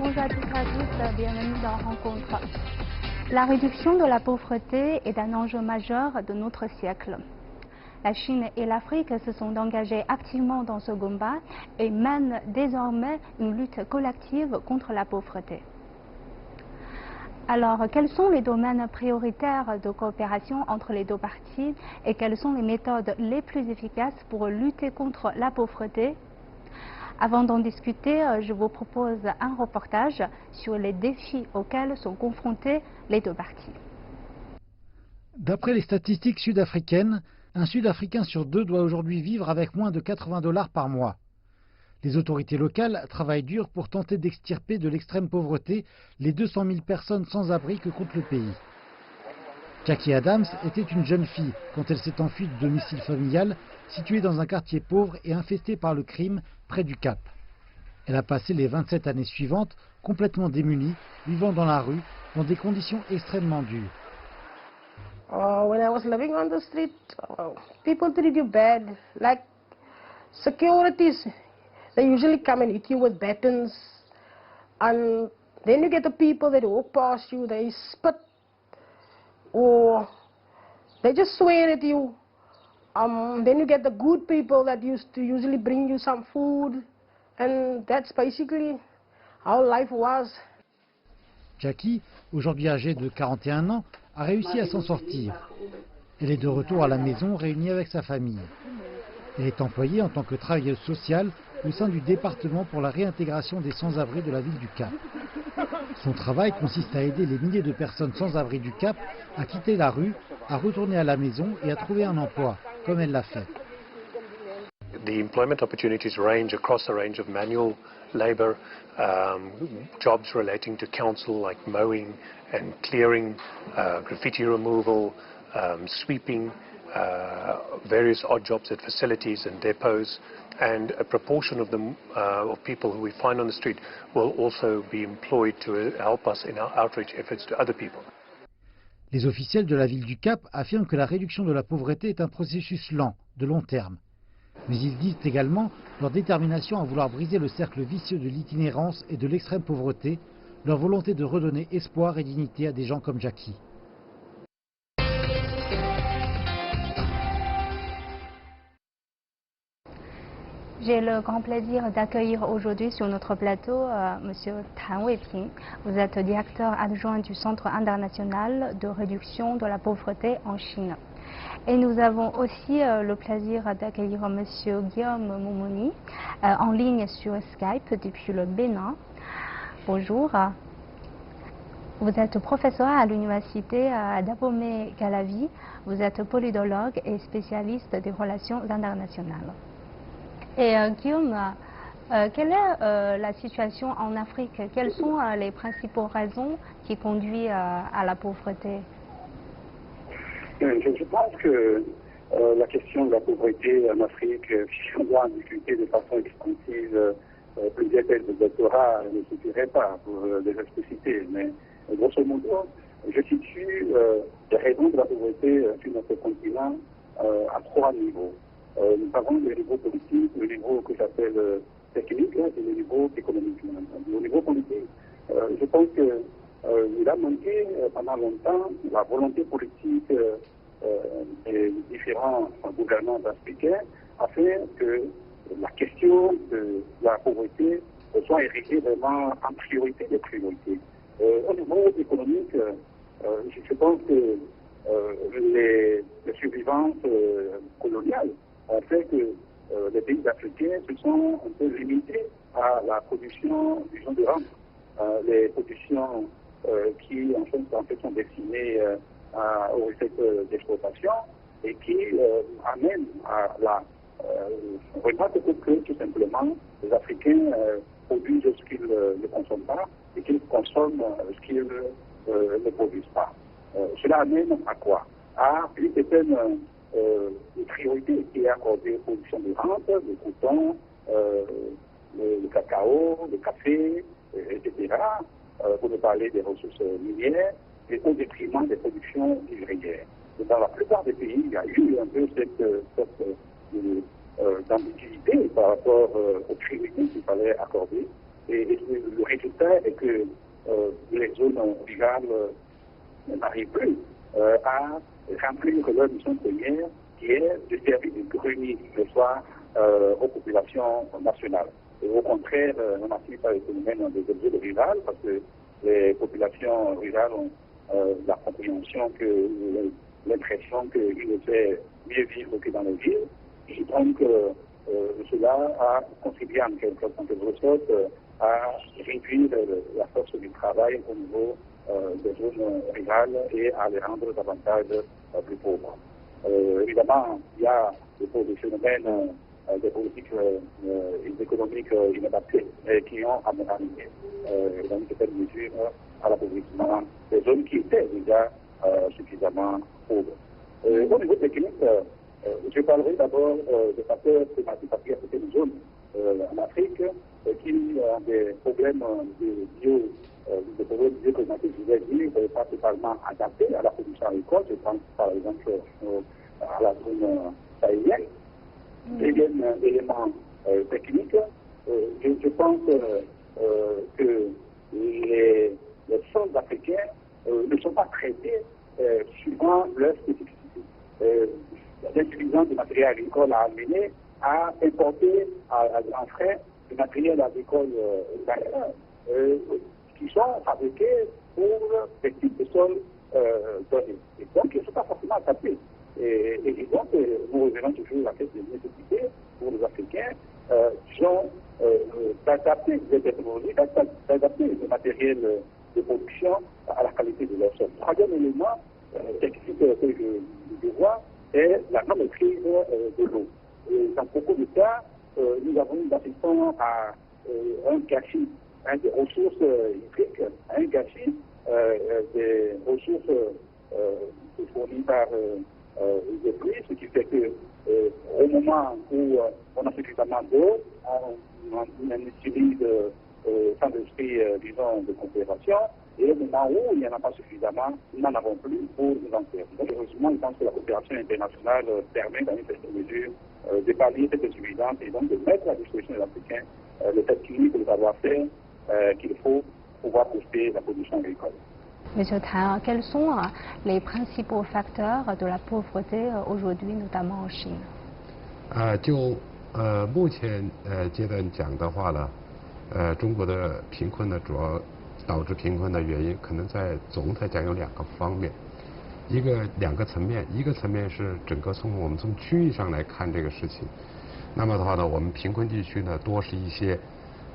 Bonjour à toutes et à tous, bienvenue dans Rencontre. La réduction de la pauvreté est un enjeu majeur de notre siècle. La Chine et l'Afrique se sont engagées activement dans ce combat et mènent désormais une lutte collective contre la pauvreté. Alors, quels sont les domaines prioritaires de coopération entre les deux parties et quelles sont les méthodes les plus efficaces pour lutter contre la pauvreté? Avant d'en discuter, je vous propose un reportage sur les défis auxquels sont confrontés les deux parties. D'après les statistiques sud-africaines, un Sud-Africain sur deux doit aujourd'hui vivre avec moins de 80 $ par mois. Les autorités locales travaillent dur pour tenter d'extirper de l'extrême pauvreté les 200 000 personnes sans abri que compte le pays. Jackie Adams était une jeune fille quand elle s'est enfuie du domicile familial situé dans un quartier pauvre et infesté par le crime près du Cap. Elle a passé les 27 années suivantes complètement démunie, vivant dans la rue dans des conditions extrêmement dures. When I was living on the street, people treat you bad. Like securities, they usually come and hit you with batons. And then you get the people that walk past you, they spit. Or they just swear at you. Then you get the good people that used to usually bring you some food. And that's basically how life was. Jackie, aujourd'hui âgée de 41 ans, a réussi à s'en sortir. Elle est de retour à la maison réunie avec sa famille. Elle est employée en tant que travailleuse sociale au sein du département pour la réintégration des sans-abri de la ville du Cap. Son travail consiste à aider les milliers de personnes sans-abri du Cap à quitter la rue, à retourner à la maison et à trouver un emploi, comme elle l'a fait. The employment opportunities range across a range of manual labor, jobs relating to council like mowing and clearing, graffiti removal, sweeping, various odd jobs at facilities and depots, and a proportion of them of people who we find on the street will also be employed to help us in our outreach efforts to other people. Les officiels de la ville du Cap affirment que la réduction de la pauvreté est un processus lent, de long terme. Mais ils disent également leur détermination à vouloir briser le cercle vicieux de l'itinérance et de l'extrême pauvreté, leur volonté de redonner espoir et dignité à des gens comme Jackie. J'ai le grand plaisir d'accueillir aujourd'hui sur notre plateau Monsieur Tan Weiping. Vous êtes directeur adjoint du Centre international de réduction de la pauvreté en Chine. Et nous avons aussi le plaisir d'accueillir Monsieur Guillaume Moumouni en ligne sur Skype depuis le Bénin. Bonjour. Vous êtes professeur à l'université d'Abomey-Calavi. Vous êtes politologue et spécialiste des relations internationales. Et Guillaume, quelle est la situation en Afrique? Quelles sont les principales raisons qui conduisent à la pauvreté? Je pense que la question de la pauvreté en Afrique, si on doit en discuter de façon extensive, plusieurs thèses de doctorat ne suffiraient pas pour les expliciter. Mais grosso modo, je situe les raisons de la pauvreté sur notre continent à trois niveaux. Nous avons le niveau politique, le niveau que j'appelle technique et le niveau économique. Au niveau politique, je pense que il a manqué pendant longtemps la volonté politique des différents gouvernants africains afin que la question de la pauvreté soit érigée vraiment en priorité des priorités. Au niveau économique, je pense que les survivances coloniales ont fait que les pays africains se sont un peu limités à la production, disons, de rente. Les productions qui en fait sont destinées aux recettes d'exportation et qui amènent à la remarque que tout simplement les Africains produisent ce qu'ils ne consomment pas et qu'ils consomment ce qu'ils ne produisent pas. Cela amène à quoi? À une certaine priorité qui est accordée aux productions de rente, le coton, le cacao, le café, etc., pour ne parler des ressources minières, et au détriment des productions vivrières. Dans la plupart des pays, il y a eu un peu cette sorte d'ambiguïté par rapport aux priorités qu'il fallait accorder. Et le résultat est que les zones rurales n'arrivent plus à remplir leur mission première, qui est de servir de grenier le soir aux populations nationales. Et au contraire, on assiste à le phénomène des zones rurales parce que les populations rurales ont la compréhension que l'impression qu'il fait mieux vivre que dans les villes. Et donc, cela a contribué en quelque sorte à réduire la force du travail au niveau des zones rurales et à les rendre davantage plus pauvres. Évidemment, il y a des phénomènes des politiques économiques inadaptées qui ont amené dans une certaine mesure à l'appauvrissement des zones qui étaient déjà suffisamment pauvres. Au niveau technique, je parlerai d'abord des facteurs climatiques à certaines zones en Afrique qui ont des problèmes bioclimatiques, je vais dire, pas totalement adaptés à la production agricole. Je pense par exemple à la zone sahélienne. Deuxième élément technique, je pense que les sols africains ne sont pas traités suivant leur spécificité. L'insuffisance du matériel agricole a amené à importer à grands frais du matériel agricole qui sont fabriqués pour des types de sols donnés. Et donc, ils ne sont pas forcément adaptés. Et donc, nous revenons toujours à la question de nécessité pour les Africains d'adapter les technologies, d'adapter le matériel de production à la qualité de leur sol. Troisième élément technique que je vois est la non-maîtrise de l'eau. Dans beaucoup de cas, nous assistons à un gâchis des ressources hydriques, un gâchis des ressources fournies par les pluies, ce qui fait que au moment où on a suffisamment d'eau, on utilise sans esprit, disons, de conservation, et au moment où il n'y en a pas suffisamment, nous n'en avons plus pour nous en faire. Donc, heureusement, je pense que la coopération internationale permet, dans une certaine mesure, de pallier cette insuffisance et donc de mettre à disposition des Africains le technique, le savoir-faire qu'il faut pouvoir booster la production agricole. Monsieur Tan, quels sont les principaux facteurs de la pauvreté aujourd'hui, notamment en Chine? 目前阶段讲的话呢，中国的贫困呢，主要导致贫困的原因，可能在总体讲有两个方面，两个层面，一个层面是整个我们从区域上来看这个事情，那么的话呢，我们贫困地区呢多是一些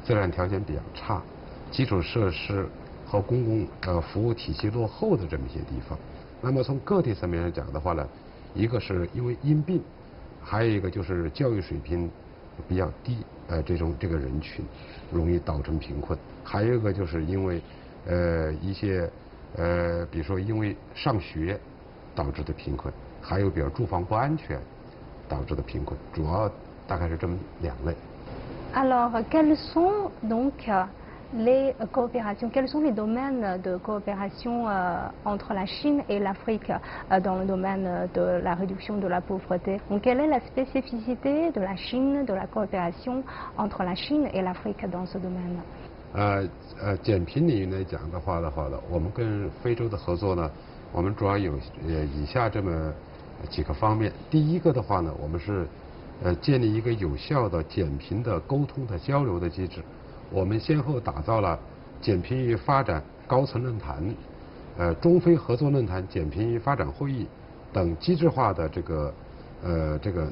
自然条件比较差、基础设施和公共服务体系落后的这么一些地方。那么从个体层面上讲的话呢，一个是因为因病，还有一个就是教育水平比较低，这个人群容易导致贫困。还有一个就是因为一些比如说因为上学导致的贫困，还有比如住房不安全导致的贫困，主要大概是这么两类。Alors, quelles sont donc les coopérations, quels sont les domaines de coopération entre la Chine et l'Afrique dans le domaine de la réduction de la pauvreté? Donc, quelle est la spécificité de la Chine, de la coopération entre la Chine et l'Afrique dans ce domaine? 减贫领域来讲的话呢，我们跟非洲的合作呢，我们主要有以下这么几个方面。第一个的话呢，我们是建立一个有效的减贫的沟通的交流的机制。我们先后打造了减贫与发展高层论坛、中非合作论坛、减贫与发展会议等机制化的这个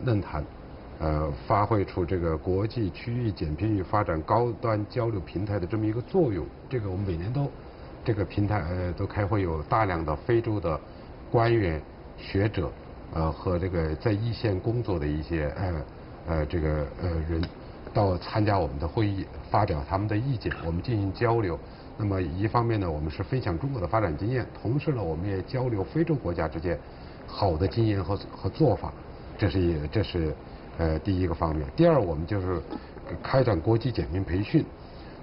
论坛，发挥出这个国际区域减贫与发展高端交流平台的这么一个作用。这个我们每年都这个平台都开会，有大量的非洲的官员、学者和这个在一线工作的一些人到参加我们的会议，发表他们的意见，我们进行交流。那么一方面呢，我们是分享中国的发展经验，同时呢，我们也交流非洲国家之间好的经验和做法，这是第一个方面。第二，我们就是开展国际减贫培训。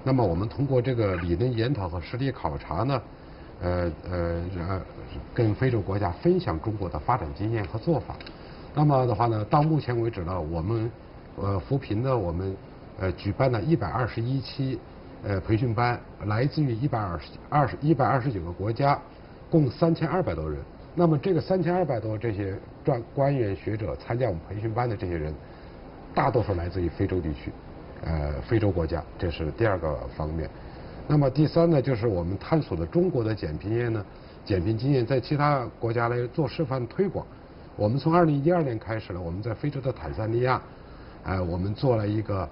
那么我们通过这个理论研讨和实地考察呢，跟非洲国家分享中国的发展经验和做法。那么的话呢，到目前为止呢，我们扶贫呢，我们举办了121期培训班，来自于129个国家，共3200多人。那么这个3200多这些官员学者参加我们培训班的这些人，大多数来自于非洲地区，非洲国家，这是第二个方面。那么第三呢，就是我们探索的中国的减贫业呢，减贫经验在其他国家来做示范推广。我们从2012年开始了，我们在非洲的坦桑尼亚，我们做了一个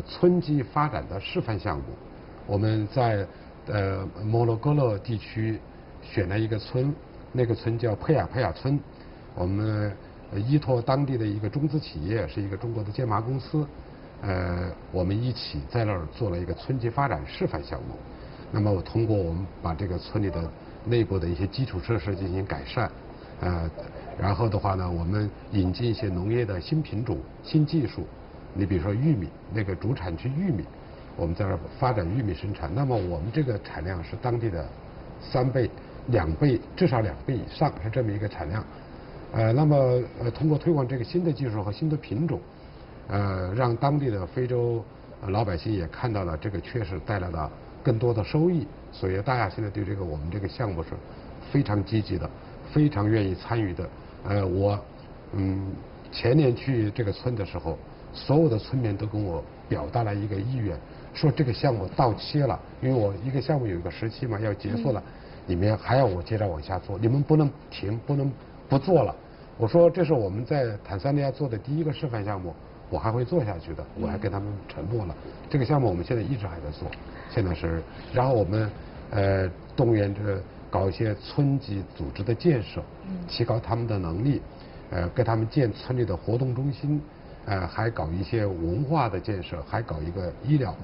村级发展的示范项目。我们在摩洛哥勒地区选了一个村，那个村叫佩亚村。我们依托当地的一个中资企业，是一个中国的建麻公司，我们一起在那儿做了一个村级发展示范项目。那么通过我们把这个村里的内部的一些基础设施进行改善，然后的话呢，我们引进一些农业的新品种、新技术。你比如说玉米，那个主产区玉米，我们在这儿发展玉米生产。那么我们这个产量是当地的3倍、2倍，至少2倍以上，是这么一个产量。那么通过推广这个新的技术和新的品种，让当地的非洲老百姓也看到了这个确实带来了更多的收益。所以大家现在对我们这个项目是非常积极的，非常愿意参与的。我前年去这个村的时候，所有的村民都跟我表达了一个意愿，说这个项目到期了，因为我一个项目有一个时期嘛，要结束了，你们还要我接着往下做，你们不能停，不能不做了。我说这是我们在坦桑尼亚做的第一个示范项目，我还会做下去的，我还跟他们承诺了。这个项目我们现在一直还在做，现在是，然后我们动员着搞一些村级组织的建设，提高他们的能力，给他们建村里的活动中心，还搞一些文化的建设，还搞一个医疗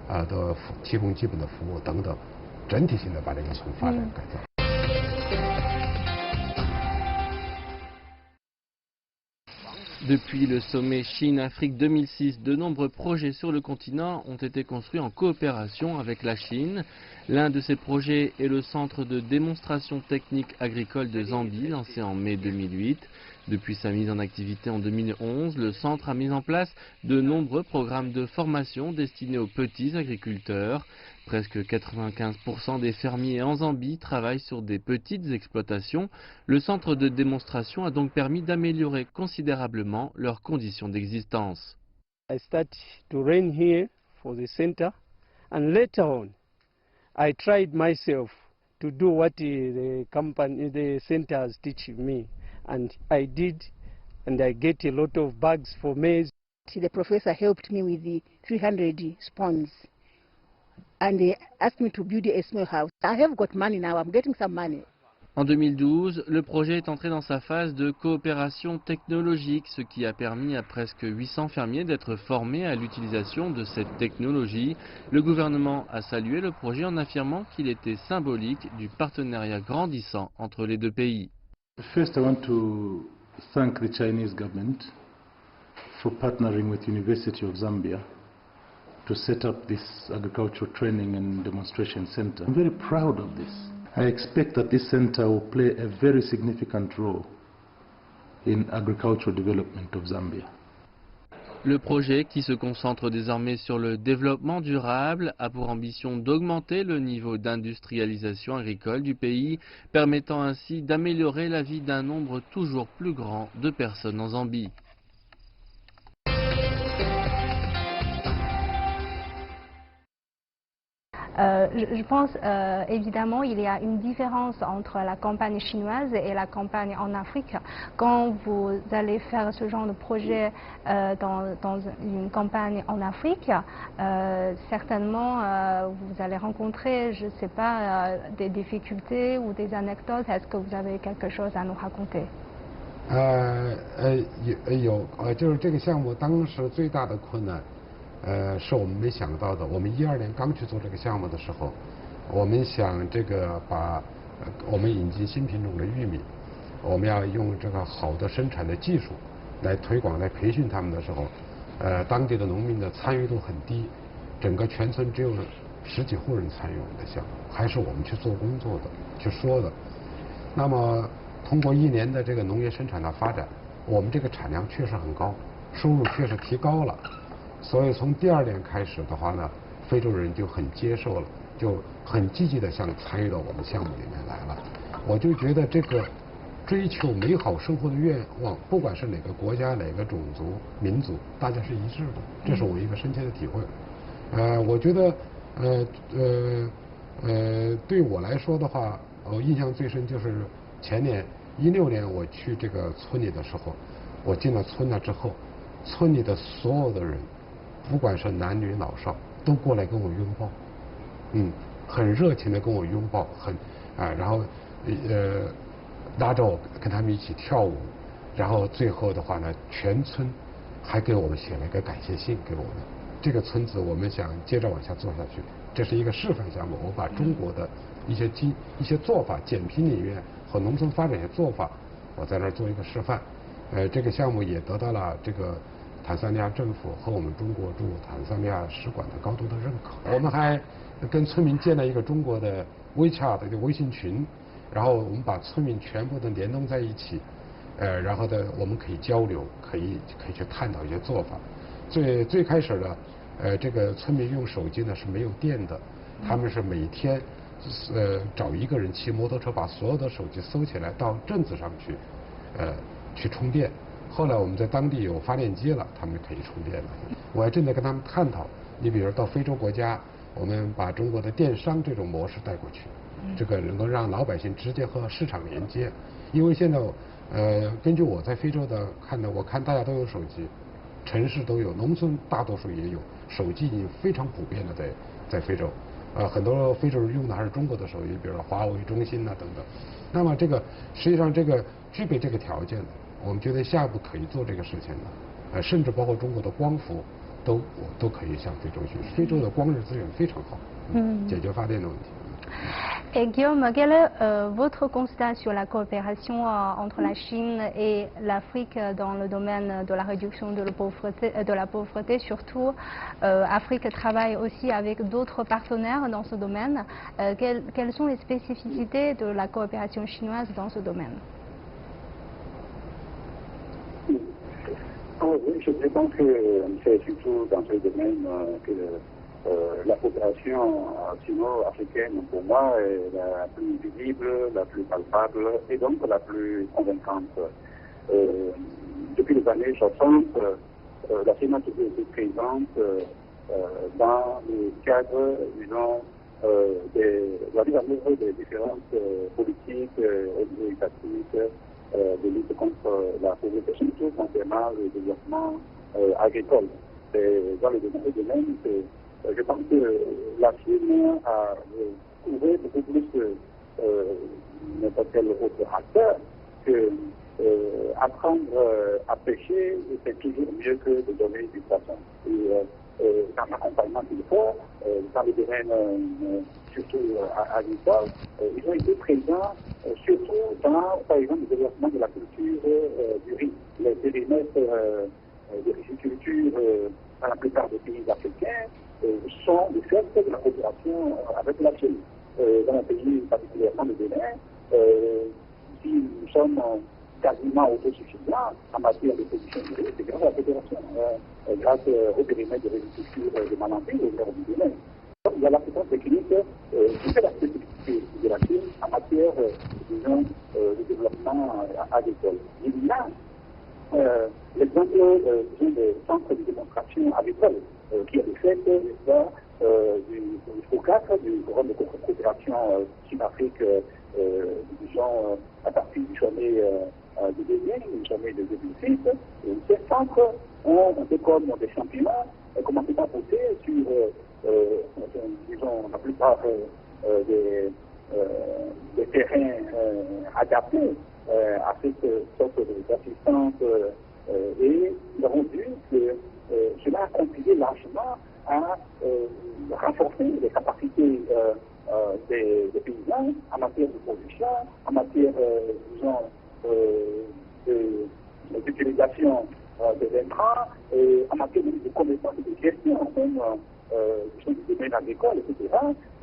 的提供基本的服务等等，整体性的把这个村发展改造。Depuis le sommet Chine-Afrique 2006, de nombreux projets sur le continent ont été construits en coopération avec la Chine. L'un de ces projets est le centre de démonstration technique agricole de Zambie, lancé en mai 2008. Depuis sa mise en activité en 2011, le centre a mis en place de nombreux programmes de formation destinés aux petits agriculteurs. Presque 95% des fermiers en Zambie travaillent sur des petites exploitations. Le centre de démonstration a donc permis d'améliorer considérablement leurs conditions d'existence. I started to learn here for the center, and later on, I tried myself to do what the center has teaching me, and I did, and I get a lot of bags for maize. The professor helped me with the 300 spawns. And they asked me to build a small house. I have got money now, I'm getting some money. En 2012, le projet est entré dans sa phase de coopération technologique, ce qui a permis à presque 800 fermiers d'être formés à l'utilisation de cette technologie. Le gouvernement a salué le projet en affirmant qu'il était symbolique du partenariat grandissant entre les deux pays. First, I want to thank the Chinese government for partnering with University of Zambia to set up this agricultural training and demonstration center. I'm very proud of this. I expect that this center will play a very significant role in agricultural development of Zambia. Le projet, qui se concentre désormais sur le développement durable, a pour ambition d'augmenter le niveau d'industrialisation agricole du pays, permettant ainsi d'améliorer la vie d'un nombre toujours plus grand de personnes en Zambie. Je pense évidemment il y a une différence entre la campagne chinoise et la campagne en Afrique. Quand vous allez faire ce genre de projet dans une campagne en Afrique, certainement vous allez rencontrer, je ne sais pas, des difficultés ou des anecdotes. Est-ce que vous avez quelque chose à nous raconter? 就是这个项目当时最大的困难。是我们没想到的。我们12年刚去做这个项目的时候，我们想把我们引进新品种的玉米，我们要用这个好的生产的技术来推广、来培训他们的时候，当地的农民的参与度很低，整个全村只有10几户人参与我们的项目，还是我们去做工作的、去说的。那么通过1年的这个农业生产的发展，我们这个产量确实很高，收入确实提高了。所以从第2年开始的话呢，非洲人就很接受了，就很积极的想参与到我们项目里面来了。我就觉得这个追求美好生活的愿望，不管是哪个国家、哪个种族、民族，大家是一致的，这是我一个深切的体会。我觉得对我来说的话，我印象最深就是前年16年我去这个村里的时候，我进了村了之后，村里的所有的人，不管是男女老少，都过来跟我拥抱，很热情的跟我拥抱，然后拉着我跟他们一起跳舞，然后最后的话呢，全村还给我们写了一个感谢信给我们。这个村子我们想接着往下做下去，这是一个示范项目。我把中国的一些做法，减贫里面和农村发展的做法，我在那儿做一个示范。这个项目也得到了这个坦桑尼亚政府和我们中国驻坦桑尼亚使馆的高度的认可。我们还跟村民建了一个中国的WeChat的微信群，然后我们把村民全部都联动在一起，然后呢，我们可以交流，可以去探讨一些做法。最开始呢，这个村民用手机呢是没有电的，他们是每天找一个人骑摩托车把所有的手机收起来到镇子上去充电。后来我们在当地有发电机了，他们可以充电了。我还正在跟他们探讨，你比如到非洲国家，我们把中国的电商这种模式带过去，这个能够让老百姓直接和市场连接。因为现在根据我在非洲的看的，我看大家都有手机。城市都有，农村大多数也有，手机已经非常普遍了，在非洲，很多非洲人用的还是中国的手机，比如说华为、中兴啊等等。那么这个实际上这个具备这个条件的，我们觉得下一步可以做这个事情的，甚至包括中国的光伏都可以向非洲去。非洲的光日资源非常好，解决发电的问题。Et Guillaume, quel est votre constat sur la coopération entre la Chine et l'Afrique dans le domaine de la réduction de la pauvreté, surtout Afrique travaille aussi avec d'autres partenaires dans ce domaine. Quelles sont les spécificités de la coopération chinoise dans ce domaine? Oui, je pense que c'est surtout dans ce domaine que la coopération sino-africaine, pour moi, est la plus visible, la plus palpable et donc la plus convaincante. Depuis les années 60, la Chine a toujours été présente dans le cadre, disons, de la mise en œuvre des différentes politiques au niveau étatique de lutte contre la pauvreté, surtout concernant le développement agricole. Et dans le domaine, je pense que la Chine a trouvé beaucoup plus que n'importe quel autre acteur que apprendre à pêcher, c'est toujours mieux que de donner du poisson. Et dans l'accompagnement qu'il faut, dans le domaine surtout agricole, ils ont été présents surtout dans, par exemple, le développement de la culture du riz. Les périmètres de riziculture dans la plupart des pays africains sont le fait de la coopération avec la Chine. Dans un pays particulièrement le Bénin, si nous sommes quasiment autosuffisants en matière de production de riz, c'est grâce à la coopération, grâce au périmètre de riziculture de Malambé au nord du Bénin. Donc, il y a l'assistance technique qui fait la spécificité de la Chine en matière, disons, de développement agricole. Il y a l'exemple des centres de démonstration agricole qui a été fait du FOCAC, du Forum de coopération Chine-Afrique, disons, à partir du sommet de Beijing, du sommet de 2006. Ces centres ont été comme des champions, commencé à pousser sur, disons, la plupart des terrains adaptés à cette sorte d'assistance et nous avons vu que cela a contribué largement à renforcer les capacités des paysans en matière de production, en matière, disons, d'utilisation des intrants, et en matière de connaissance et de gestion, comme du domaine agricole, etc.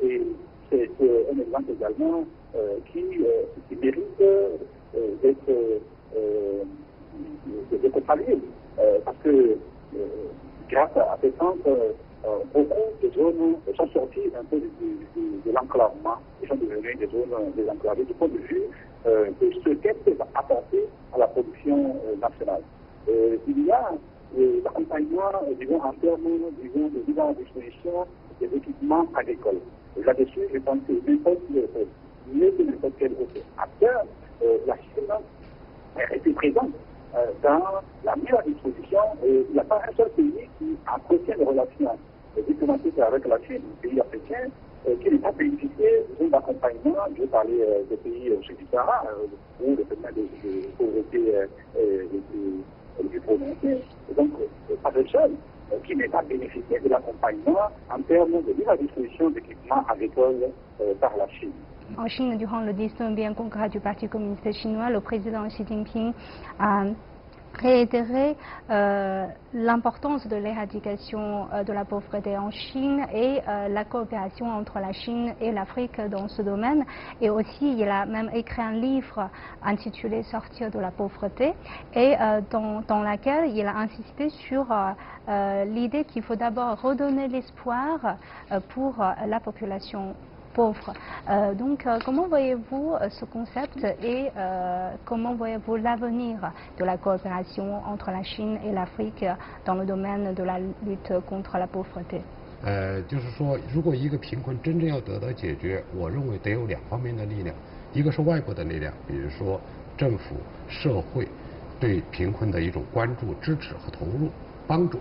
Et c'est un exemple également qui mérite d'être salué, parce que grâce à ces centres, beaucoup de zones sont sorties un peu de l'enclavement et sont devenues des zones désenclavées du point de vue de ce qu'elles peuvent apporter à la production nationale. Il y a l'accompagnement, disons, en termes, disons, de mise à disposition des équipements agricoles. Là-dessus, je pense que mieux que n'importe quel autre acteur, la Chine a été présente dans la mise à disposition. Il n'y a pas un seul pays qui entretient des relations diplomatiques avec la Chine, le pays africain, qui n'est pas bénéficié d'accompagnement. Je vais parler des pays sud du Sahara, où le phénomène de pauvreté est le plus prononcé. Donc, pas de seul qui n'est pas bénéficié de l'accompagnement en termes de mise à disposition d'équipements agricoles par la Chine. En Chine, durant le 19e congrès du Parti communiste chinois, le président Xi Jinping a réitéré l'importance de l'éradication de la pauvreté en Chine et la coopération entre la Chine et l'Afrique dans ce domaine. Et aussi, il a même écrit un livre intitulé « Sortir de la pauvreté » et dans laquelle il a insisté sur l'idée qu'il faut d'abord redonner l'espoir pour la population pauvres. Donc, comment voyez-vous ce concept et comment voyez-vous l'avenir de la coopération entre la Chine et l'Afrique dans le domaine de la lutte contre la pauvreté? 就是说，如果一个贫困真正要得到解决，我认为得有两方面的力量，一个是外部的力量，比如说政府、社会对贫困的一种关注、支持和投入、帮助。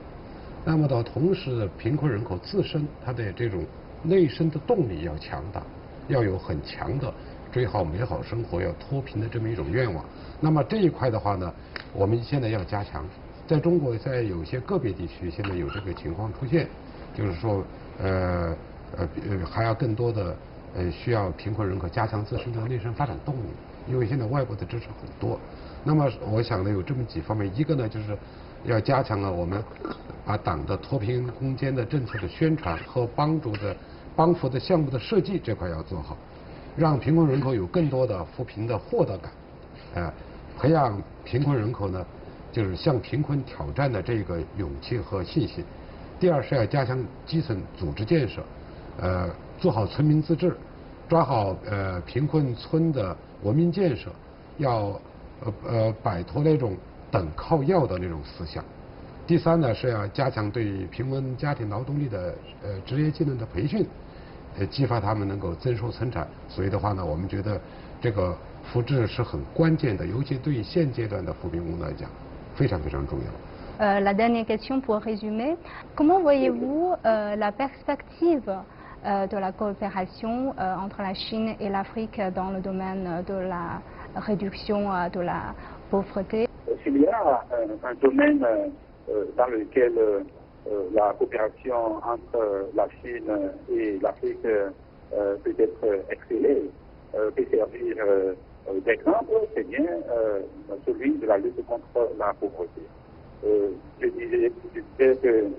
那么到同时，贫困人口自身它的这种 内生的动力要强大，要有很强的追好美好生活、要脱贫的这么一种愿望。那么这一块的话呢，我们现在要加强。在中国，在有些个别地区，现在有这个情况出现，就是说，还要更多的需要贫困人口加强自身的内生发展动力，因为现在外部的支持很多。那么我想呢，有这么几方面，一个呢就是 要加强了我们把党的脱贫攻坚的政策的宣传和帮扶的项目的设计这块要做好，让贫困人口有更多的扶贫的获得感，培养贫困人口呢，就是向贫困挑战的这个勇气和信心。第二是要加强基层组织建设，做好村民自治，抓好贫困村的文明建设，要摆脱那种 等靠要的那种思想。第三呢，是要加强对贫困家庭劳动力的职业技能的培训，激发他们能够增收增产。所以的话呢，我们觉得这个扶志是很关键的，尤其对于现阶段的扶贫工作来讲，非常非常重要。 La dernière question pour résumer, comment voyez-vous la perspective de la coopération entre la Chine et l'Afrique dans le domaine de la réduction de la pauvreté? S'il y a un domaine dans lequel la coopération entre la Chine et l'Afrique peut être excellée, peut servir d'exemple, c'est bien celui de la lutte contre la pauvreté. Je disais que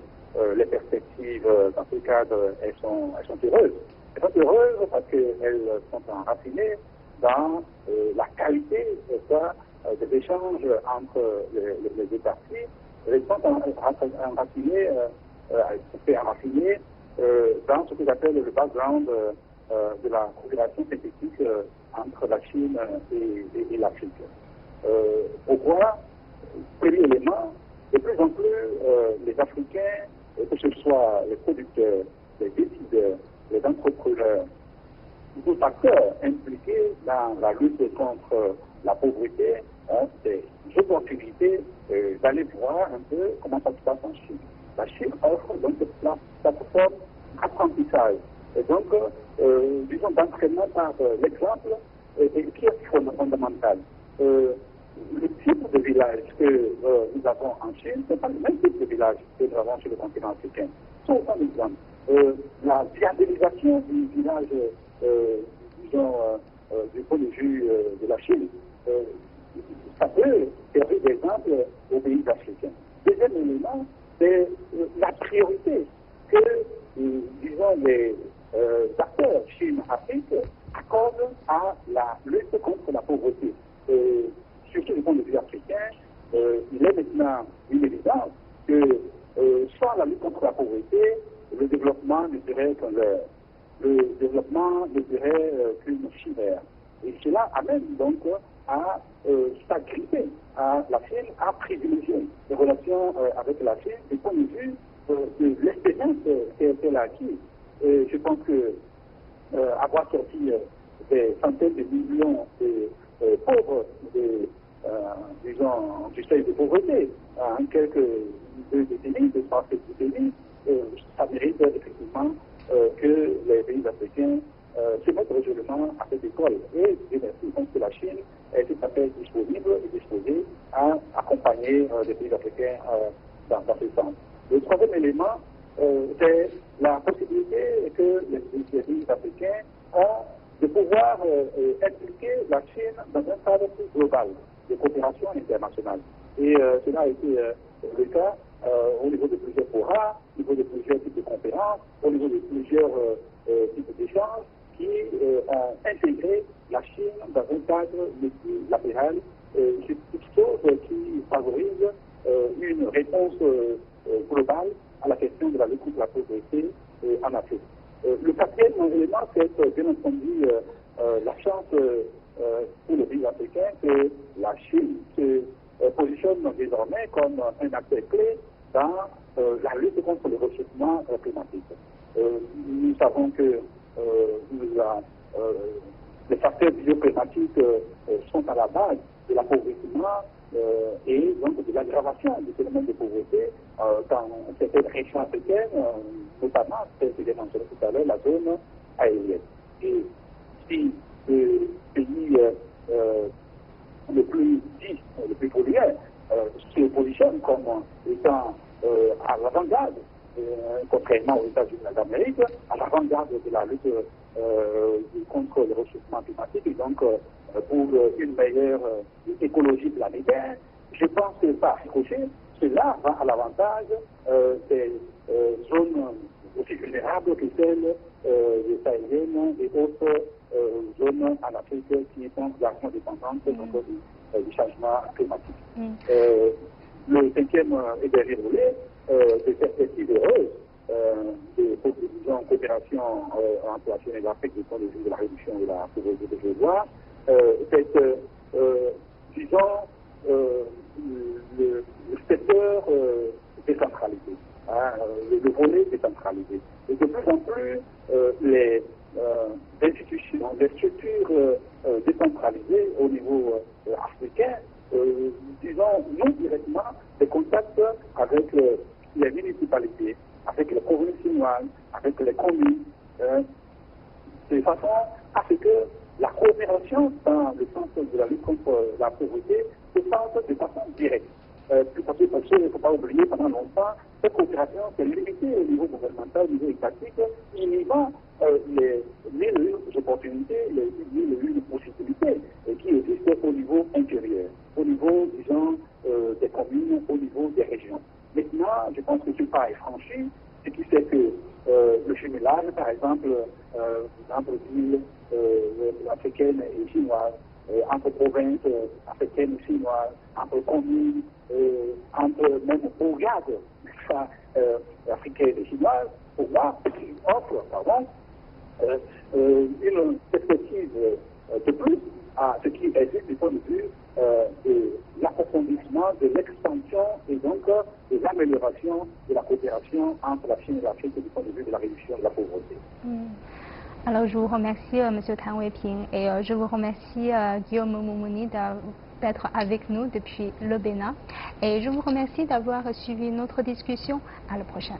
les perspectives dans ce cadre, elles sont heureuses. Elles sont heureuses parce qu'elles sont enracinées dans la qualité des échanges entre les deux parties. Elles sont enracinées dans ce que j'appelle le background de la coopération synthétique entre la Chine et l'Afrique. Pourquoi? Premier élément, de plus en plus les Africains, que ce soit les producteurs, les décideurs, les entrepreneurs, tous acteurs impliqués dans la lutte contre la pauvreté ont des opportunités d'aller voir un peu comment ça se passe en Chine. La Chine offre donc cette plateforme apprentissage. Et donc, disons, d'entraînement par l'exemple, qui est fondamental. Le type de village que nous avons en Chine, ce n'est pas le même type de village que nous avons sur le continent africain. C'est autant d'exemples. La viabilisation du village, disons, du point de vue de la Chine, ça peut servir d'exemple aux pays africains. Deuxième élément, c'est la priorité que, disons, les acteurs Chine-Afrique accordent à la lutte contre la pauvreté. Surtout du point de vue africain, il est maintenant une évidence que sans la lutte contre la pauvreté, le étrangères, le développement ne serait qu'une chimère. Et cela amène donc à s'agripper à la Chine, à privilégier les relations avec la Chine du point de vue de l'expérience qu'elle a acquise. Je pense que avoir sorti des centaines de millions de pauvres disons, du seuil de pauvreté en quelques décennies, de 3 décennies, ça mérite effectivement que les pays africains se mettent résolument à cette école. Et je pense que la Chine est tout à fait disponible et disposée à accompagner les pays africains dans ce sens. Le troisième élément, c'est la possibilité que les pays africains ont de pouvoir impliquer la Chine dans un cadre plus global de coopération internationale. Et cela a été le cas au niveau de plusieurs forats, au niveau de plusieurs types de conférences, au niveau de plusieurs types d'échanges qui ont intégré la Chine dans un cadre multilatéral, c'est quelque chose qui favorise une réponse globale à la question de la lutte contre la pauvreté en Afrique. Le quatrième élément, c'est bien entendu la chance pour les pays africains que la Chine se positionne désormais comme un acteur clé dans la lutte contre le réchauffement climatique. Nous savons que les facteurs bioclimatiques sont à la base de l'appauvrissement et donc de l'aggravation du phénomène de pauvreté dans certaines régions africaines, notamment celle que j'ai mentionnée tout à l'heure, la zone aérienne. Et si le pays le plus pollueur se positionne comme étant à l'avant-garde, contrairement aux États-Unis d'Amérique, à l'avant-garde de la lutte contre le réchauffement climatique et donc pour une meilleure écologie planétaire, je pense que par ricochet, cela va à l'avantage des zones aussi vulnérables que celles des Sahéliennes et autres zones en Afrique qui sont largement dépendantes du changement climatique. Le cinquième et dernier volet de perspectives heureuses de coopération entre la Chine et l'Afrique du point de vue de la réduction de la pauvreté que je vois, c'est disons le secteur décentralisé, le volet décentralisé. Et de plus en plus, les institutions, les structures décentralisées au niveau africain, disons non directement, des contacts avec les municipalités, avec les provinces chinoises, avec les communes, de façon à ce que la coopération dans le sens de la lutte contre la pauvreté se fasse de façon directe. Parce qu'il ne faut pas oublier, pendant longtemps, cette coopération s'est limitée au niveau gouvernemental, au niveau étatique, inhibant les opportunités, les possibilités qui existent au niveau intérieur, au niveau, disons, des communes, au niveau des régions. Maintenant, je pense que ce pas est franchi, ce qui fait que le jumelage, par exemple, entre villes africaines et chinoises, entre provinces africaines et chinoises, entre communes, entre même bourgades africaines et chinoises, pour moi, offre une perspective de plus à ce qui existe du point de vue de l'approfondissement, de l'extension et donc de l'amélioration de la coopération entre la Chine et l'Afrique du point de vue de la réduction de la pauvreté. Alors je vous remercie M. Tan Weiping et je vous remercie Guillaume Moumouni d'être avec nous depuis le Bénin et je vous remercie d'avoir suivi notre discussion. À la prochaine.